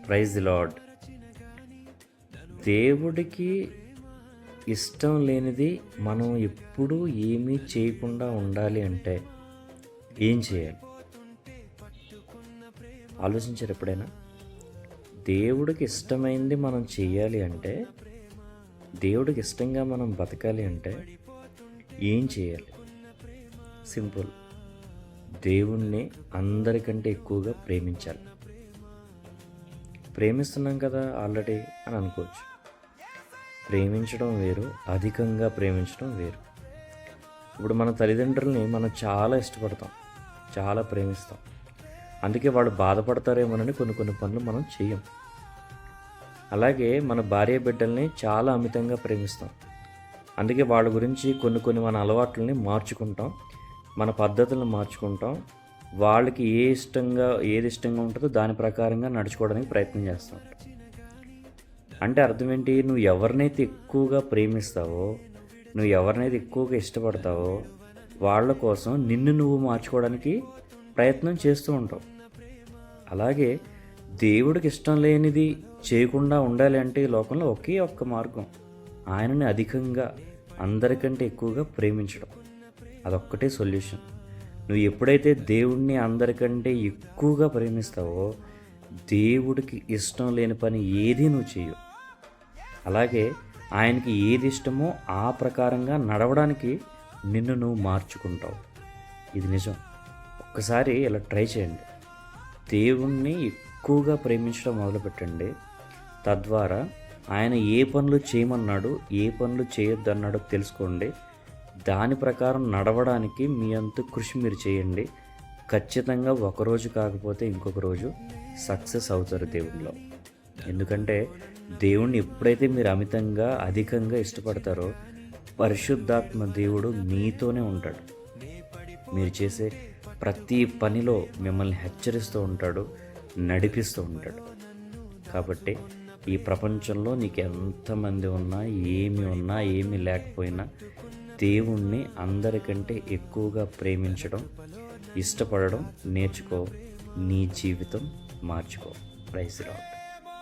Praise the lord. దేవుడికి ఇష్టం లేనిది మనం ఎప్పుడూ ఏమీ చేయకుండా ఉండాలి అంటే ఏం చేయాలి? ఆలోచించారు ఎప్పుడైనా? దేవుడికి ఇష్టమైంది మనం చేయాలి అంటే, దేవుడికి ఇష్టంగా మనం బతకాలి అంటే ఏం చేయాలి? సింపుల్. దేవుణ్ణి అందరికంటే ఎక్కువగా ప్రేమించాలి. ప్రేమిస్తున్నాం కదా ఆల్రెడీ అని అనుకోవచ్చు. ప్రేమించడం వేరు, అధికంగా ప్రేమించడం వేరు. ఇప్పుడు మన తల్లిదండ్రుల్ని మనం చాలా ఇష్టపడతాం, చాలా ప్రేమిస్తాం. అందుకే వాళ్ళు బాధపడతారేమోనని కొన్ని పనులు మనం చెయ్యం. అలాగే మన భార్య బిడ్డల్ని చాలా అమితంగా ప్రేమిస్తాం. అందుకే వాళ్ళ గురించి కొన్ని మన అలవాట్లని మార్చుకుంటాం, మన పద్ధతులను మార్చుకుంటాం. వాళ్ళకి ఏది ఇష్టంగా ఉంటుందో దాని ప్రకారంగా నడుచుకోవడానికి ప్రయత్నం చేస్తూ ఉంటాం. అంటే అర్థం ఏంటి? నువ్వు ఎవరినైతే ఎక్కువగా ప్రేమిస్తావో, నువ్వు ఎవరినైతే ఎక్కువగా ఇష్టపడతావో వాళ్ళ కోసం నిన్ను నువ్వు మార్చుకోవడానికి ప్రయత్నం చేస్తూ ఉంటావు. అలాగే దేవుడికి ఇష్టం లేనిది చేయకుండా ఉండాలి అంటే ఈ లోకంలో ఒకే ఒక్క మార్గం, ఆయనని అధికంగా అందరికంటే ఎక్కువగా ప్రేమించడం. అదొక్కటే సొల్యూషన్. నువ్వు ఎప్పుడైతే దేవుణ్ణి అందరికంటే ఎక్కువగా ప్రేమిస్తావో దేవుడికి ఇష్టం లేని పని ఏది నువ్వు చేయవు. అలాగే ఆయనకి ఏది ఇష్టమో ఆ ప్రకారంగా నడవడానికి నిన్ను నువ్వు మార్చుకుంటావు. ఇది నిజం. ఒక్కసారి ఇలా ట్రై చేయండి. దేవుణ్ణి ఎక్కువగా ప్రేమించడం మొదలుపెట్టండి. తద్వారా ఆయన ఏ పనులు చేయమన్నాడు, ఏ పనులు చేయొద్దన్నాడో తెలుసుకోండి. దాని ప్రకారం నడవడానికి మీ అంత కృషి మీరు చేయండి. ఖచ్చితంగా ఒకరోజు కాకపోతే ఇంకొక రోజు సక్సెస్ అవుతారు దేవునిలో. ఎందుకంటే దేవుణ్ణి ఎప్పుడైతే మీరు అమితంగా అధికంగా ఇష్టపడతారో పరిశుద్ధాత్మ దేవుడు మీతోనే ఉంటాడు. మీరు చేసే ప్రతి పనిలో మిమ్మల్ని హెచ్చరిస్తూ ఉంటాడు, నడిపిస్తూ ఉంటాడు. కాబట్టి ఈ ప్రపంచంలో నీకు ఎంతమంది ఉన్నా, ఏమీ లేకపోయినా దేవుణ్ణి అందరికంటే ఎక్కువగా ప్రేమించడం, ఇష్టపడడం నేర్చుకో. నీ జీవితం మార్చుకో. Praise the lord.